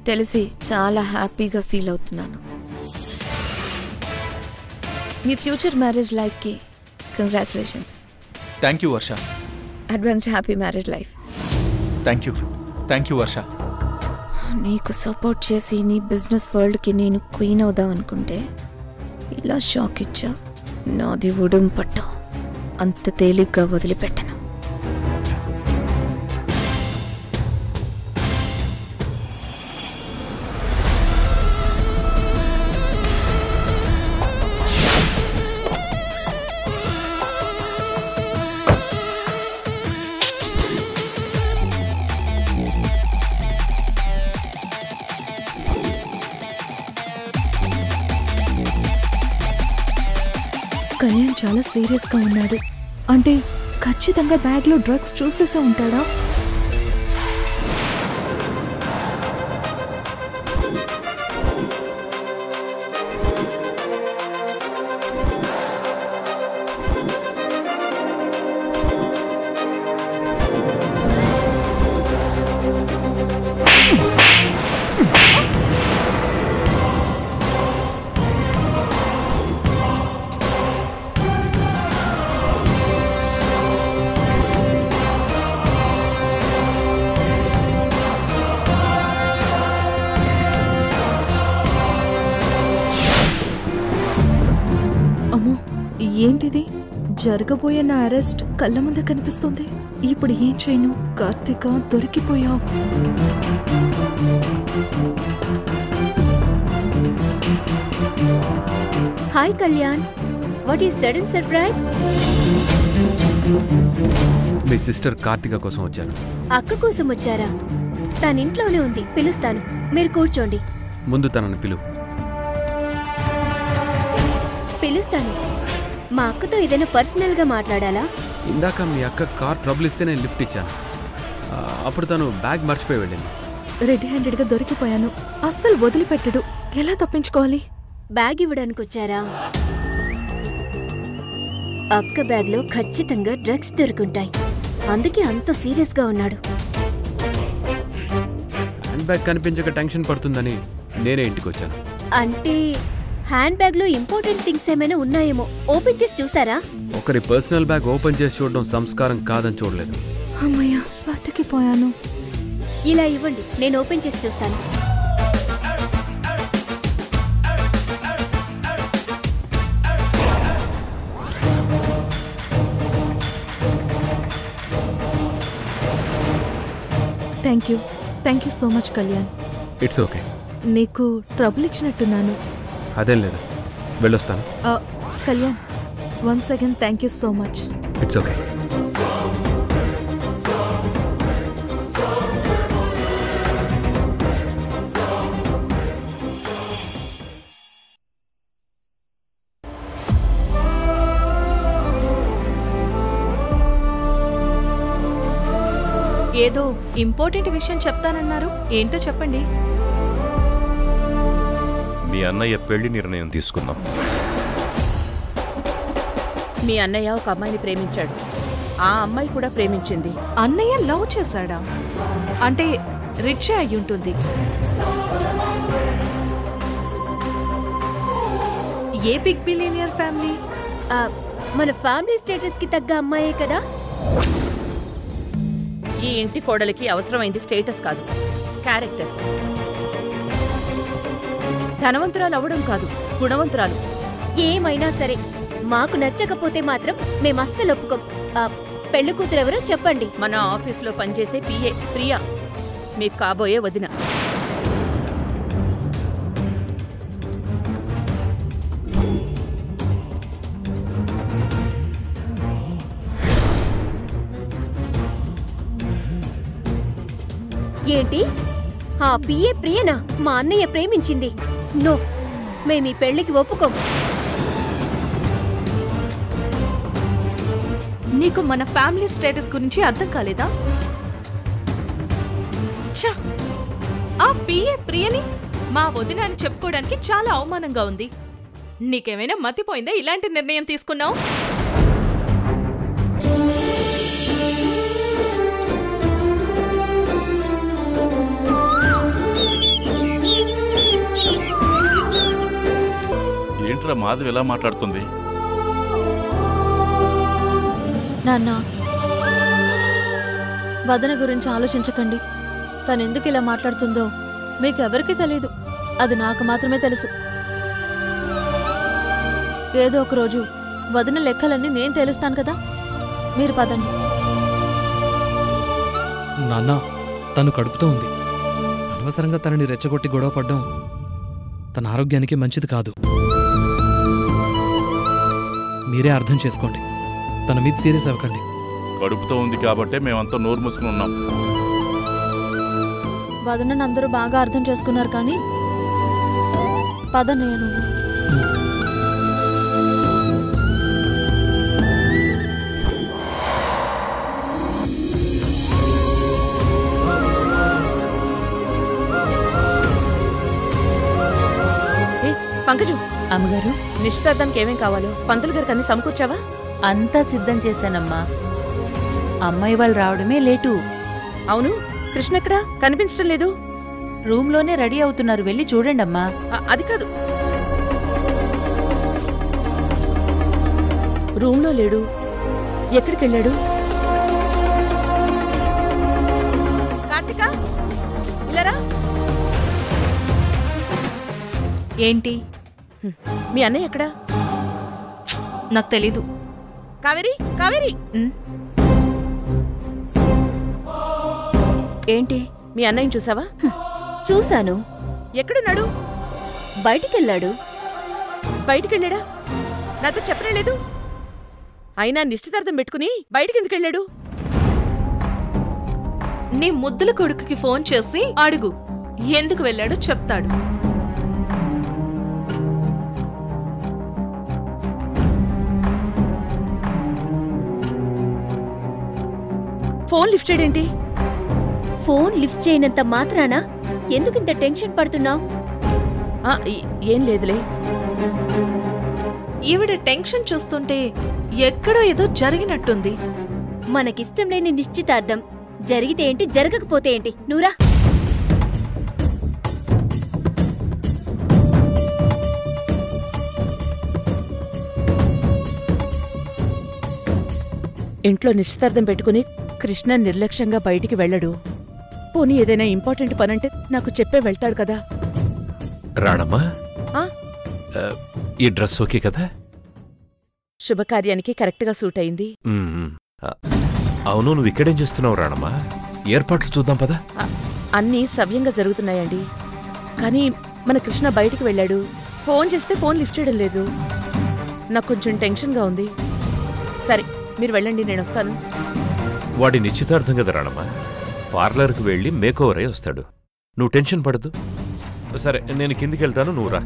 తెలిసి చాలా హ్యాపీగా ఫీల్ అవుతున్నాను. మీ ఫ్యూచర్ మ్యారేజ్ లైఫ్కి congratulations. Thank you Varsha. Advanced happy marriage life. Thank you Varsha. నీకు సపోర్ట్ చేసి నీ బిజినెస్ వరల్డ్కి నేను క్వీన్ అవుదాం అనుకుంటే ఇలా షాక్ ఇచ్చా. నాది ఉడుం పట్టు, అంత తేలిగ్గా వదిలిపెట్టను. కళ్యాణ్ చాలా సీరియస్గా ఉన్నాడు. అంటే ఖచ్చితంగా బ్యాగ్లో డ్రగ్స్ చూసేసే ఉంటాడా? ఏంటిది? జరగబోయే నా అరెస్ట్ కళ్ళ ముందే కనిపిస్తుంది. ఇప్పుడు ఏం చేయను? కార్తిక, దొరికిపోయావు. Hi Kalyan, what is sudden surprise? మీ సిస్టర్ కార్తిక కోసం వచ్చాను. అక్క కోసం వచ్చారా? తన ఇంట్లోనే ఉంది, పిలుస్తాను. మీరు కూర్చోండి. ముందు తనని పిలుస్తాను. మా అక్కతో ఏదైనా పర్సనల్గా మాట్లాడాలా? ఇందాక మీ అక్క కార్ ట్రబుల్ ఇస్తే నేను లిఫ్ట్ ఇచ్చాను. అప్పుడు తను బ్యాగ్ మర్చిపోయి వెళ్ళింది. రెడీ హ్యాండెడ్గా దొరికిపోయాను. అస్సలు వదిలిపెట్టడు. ఎలా తప్పించుకోవాలి? బ్యాగ్ ఇవ్వడానికి వచ్చారా? అక్క బ్యాగ్లో ఖచ్చితంగా డ్రగ్స్ దొరుకుంటాయి. అందుకే అంత సీరియస్గా ఉన్నాడు. హ్యాండ్ బ్యాగ్ కనిపించక టెన్షన్ పడుతుందని నేనే ఇంటికి వచ్చాను. అంటే హ్యాండ్ బ్యాగ్ లో ఇంపార్టెంట్ థింగ్స్ ఏమైనా ఉన్నాయేమో. ఓపెన్ చేసి చూస్తారా? ఒకరి పర్సనల్ బ్యాగ్ ఓపెన్ చేసి చూడడం సంస్కారం కాదని చూడలేదు. అమ్మయ్య, బతికిపోయాను. ఇలా ఇవ్వండి, నేను ఓపెన్ చేసి చూస్తాను. Thank you so much Kalyan. It's okay. నీకు ట్రబుల్ ఇచ్చినట్టున్నాను. అదేం లేదు, వెళ్ళొస్తాను. Kalyan, once again thank you so much. It's okay. ఏదో ఇంపార్టెంట్ విషయం చెప్తానన్నారు, ఏంటో చెప్పండి. మీ అన్నయ్య పెళ్లి నిర్ణయం తీసుకుందాం. మీ అన్నయ్య ఒక అమ్మాయిని ప్రేమించాడు. ఆ అమ్మాయి కూడా ప్రేమించింది. అన్నయ్య లవ్ చేశాడా? అంటే రిచ్ అయి ఉంటుంది. A big billionaire family? మన ఫ్యామిలీ స్టేటస్ కి తగ్గ అమ్మాయే కదా. ఈ ఇంటి కోడలికి అవసరమైంది స్టేటస్ కాదు, క్యారెక్టర్. ధనవంతురాలు అవ్వడం కాదు, గుణవంతురాలు. ఏమైనా సరే మాకు నచ్చకపోతే మాత్రం మేము అస్సలు ఒప్పుకోం. పెళ్లి కూతురు ఎవరో చెప్పండి. మన ఆఫీసులో పనిచేసే పిఏ ప్రియా, మీకు కాబోయే వదిన. ఏంటి? ఆ పిఏ ప్రియనా మా అన్నయ్య ప్రేమించింది? నో, మేము ఈ పెళ్లికి ఒప్పుకోం. నీకు మన ఫ్యామిలీ స్టేటస్ గురించి అర్థం కాలేదా? ఆ పిఏ ప్రియని మా వదిన అని చెప్పుకోవడానికి చాలా అవమానంగా ఉంది. నీకేమైనా మతిపోయిందా ఇలాంటి నిర్ణయం తీసుకున్నావు? ఏంట్రా మాధవి ఎలా మాట్లాడుతుంది? నాన్న, వదన గురించి ఆలోచించకండి. తనెందుకు ఇలా మాట్లాడుతుందో మీకెవరికీ తెలీదు. అది నాకు మాత్రమే తెలుసు. ఏదో ఒకరోజు వదిన లెక్కలన్నీ నేను తేలుస్తాను కదా. మీరు పదండి. నాన్న, తను కడుపుతో ఉంది. అనవసరంగా తనని రెచ్చగొట్టి గొడవ పడ్డం తన ఆరోగ్యానికి మంచిది కాదు. మీరే అర్థం చేసుకోండి. తన మీద సీరియస్ అవ్వకండి. కడుపుతో ఉంది కాబట్టే మేమంతా నోరు మూసుకుని ఉన్నాం. వదనని అందరూ బాగా అర్థం చేసుకున్నారు కానీ పద. నేను పంకజు, అమ్మగారు, నిశ్చితార్థానికి ఏమేం కావాలో పంతులు గారికి అన్ని సమకూర్చావా? అంతా సిద్ధం చేశానమ్మా. అమ్మాయి వాళ్ళు రావడమే లేటు. అవును, కృష్ణ ఎక్కడా కనిపించడం లేదు. రూమ్లోనే రెడీ అవుతున్నారు, వెళ్ళి చూడండమ్మా. అది కాదు, రూమ్లో లేడు. ఎక్కడికెళ్ళాడు? కార్తిక, ఇలారా. ఏంటి? మీ అన్నయ్య ఎక్కడా? నాకు తెలీదు. కావేరి, కావేరి. ఏంటి? మీ అన్నయ్యని చూసావా? చూశాను. ఎక్కడున్నాడు? బయటికెళ్ళాడు. బయటికెళ్ళాడా? నాతో చెప్పనే లేదు. అయినా నిశ్చితార్థం పెట్టుకుని బయటికెందుకెళ్ళాడు? నీ ముద్దుల కొడుకుకి ఫోన్ చేసి అడుగు, ఎందుకు వెళ్ళాడో చెప్తాడు. ఫోన్ లిఫ్ట్ చేయడేంటి? ఫోన్ లిఫ్ట్ చేయనంత మాత్రాన ఎందుకింత టెన్షన్ పడుతున్నావు? ఏం లేదులే. ఈవిడ టెన్షన్ చూస్తుంటే ఎక్కడో ఏదో జరిగినట్టుంది. మనకిష్టం లేని నిశ్చితార్థం జరిగితే ఏంటి, జరగకపోతే ఏంటి? నూరా. ఇంట్లో నిశ్చితార్థం పెట్టుకుని కృష్ణ నిర్లక్ష్యంగా బయటికి వెళ్ళడు. పోనీ ఏదైనా ఇంపార్టెంట్ పనంటే నాకు చెప్పే వెళ్తాడు కదా. రాణమ్మా, ఈ డ్రెస్ ఓకే కదా? శుభకార్యానికి కరెక్ట్గా సూట్ అయింది. అవును, నువ్వు ఇక్కడేం చేస్తున్నావు రాణమ్మా? ఏర్పాట్లు చూద్దాం పదా. అన్నీ సవ్యంగా జరుగుతున్నాయండి. కానీ మన కృష్ణ బయటికి వెళ్ళాడు. ఫోన్ చేస్తే ఫోన్ లిఫ్ట్ చేయడం లేదు. నాకు కొంచెం టెన్షన్గా ఉంది. సరే, మీరు వెళ్ళండి, నేను వస్తాను. వాడి నిశ్చితార్థం కదా రాణమ్మా. పార్లర్కి వెళ్ళి మేకోవర్ అయి వస్తాడు. నువ్వు టెన్షన్ పడద్దు. సరే, నేను కిందికి వెళ్తాను, నువ్వు రా.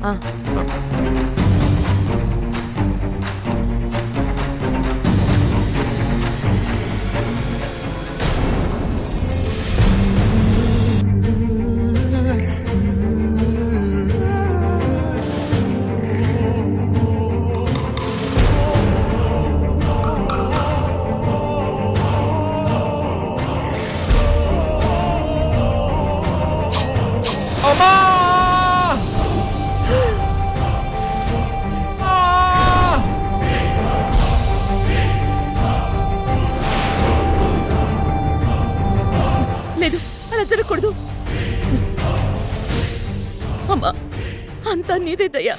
లేదు, అలా జరగకూడదు. అమ్మా, అంతా నీదే దయ్యా.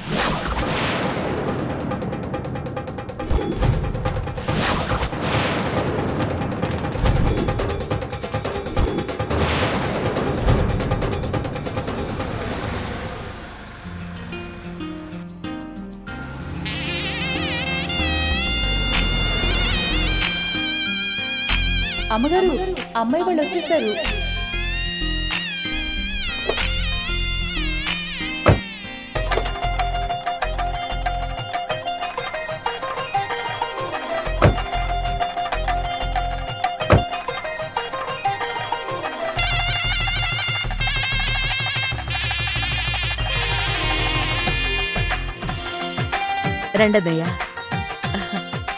అమ్మగారు, అమ్మాయి వాళ్ళు వచ్చేసారు. రండన్నయ్య.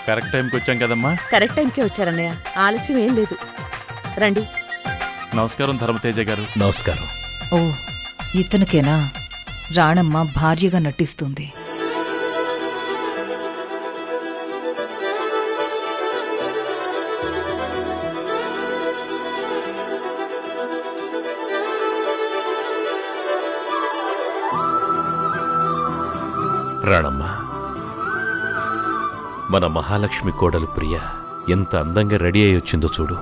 కరెక్ట్ టైంకి వచ్చాం కదమ్మా. కరెక్ట్ టైంకే వచ్చారన్నయ్య, ఆలస్యం ఏం లేదు. రండి. నమస్కారం ధర్మతేజ గారు. నమస్కారం. ఓ, ఇతనికేనా రాణమ్మ భార్యగా నటిస్తుంది? రాణమ్మ, మన మహాలక్ష్మి కోడలు ప్రియ ఎంత అందంగా రెడీ అయి వచ్చిందో చూడు.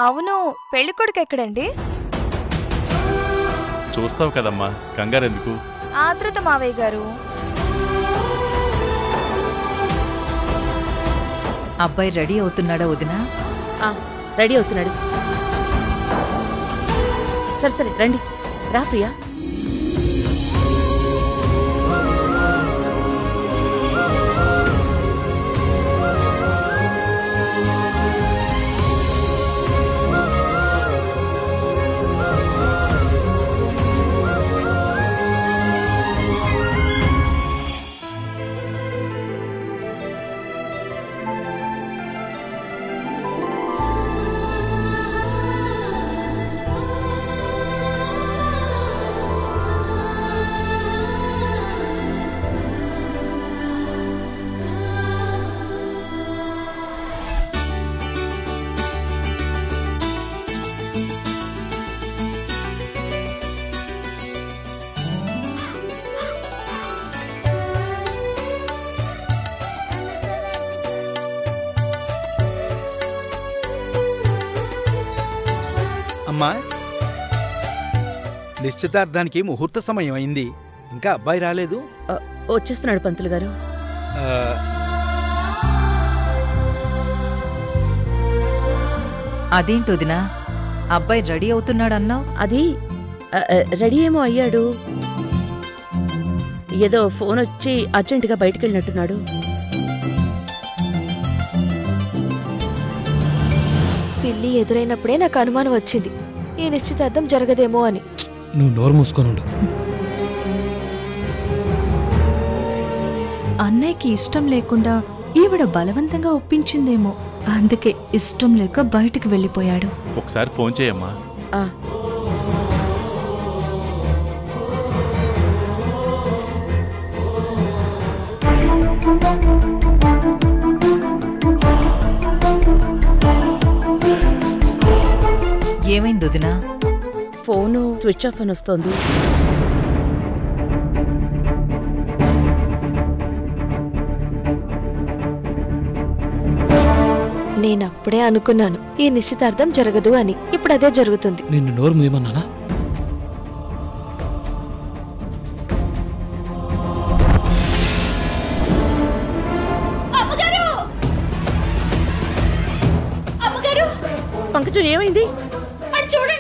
అవును, పెళ్లి కొడుకు ఎక్కడండి? చూస్తావు కదమ్మా, కంగారెందుకు? ఆతృత మావయ్య గారు. అబ్బాయి రెడీ అవుతున్నాడా వదినా? రెడీ అవుతున్నాడు. సరే సరే రండి, రా ప్రియా. అమ్మా, నిశ్చితార్థానికి ముహూర్త సమయం అయింది, ఇంకా అబ్బాయి రాలేదు. వచ్చేస్తున్నాడు పంతులు గారు. అదేంటి వదినా, అబ్బాయి రెడీ అవుతున్నాడన్నావు? అది రెడీ ఏమో అయ్యాడు, ఏదో ఫోన్ వచ్చి అర్జెంటుగా బయటికి వెళ్ళినట్టున్నాడు. పిల్లి ఎదురైనప్పుడే నాకు అనుమానం వచ్చింది, ఈ నిశ్చితార్థం జరగదేమో అని. నువ్వు నోరు మూసుకొనుండు. అన్నయ్యకి ఇష్టం లేకుండా ఈవిడ బలవంతంగా ఒప్పించిందేమో, అందుకే ఇష్టం లేక బయటికి వెళ్ళిపోయాడు. ఒకసారి ఫోన్ చేయమ్మా. ఏమైంది వదినా? ఫోను స్విచ్ ఆఫ్ అని వస్తోంది. నేనప్పుడే అనుకున్నాను ఈ నిశ్చితార్థం జరగదు అని, ఇప్పుడు అదే జరుగుతుంది. నిన్ను నోరు మూయమన్నానా? పంకజం ఏమైంది? చూడండి,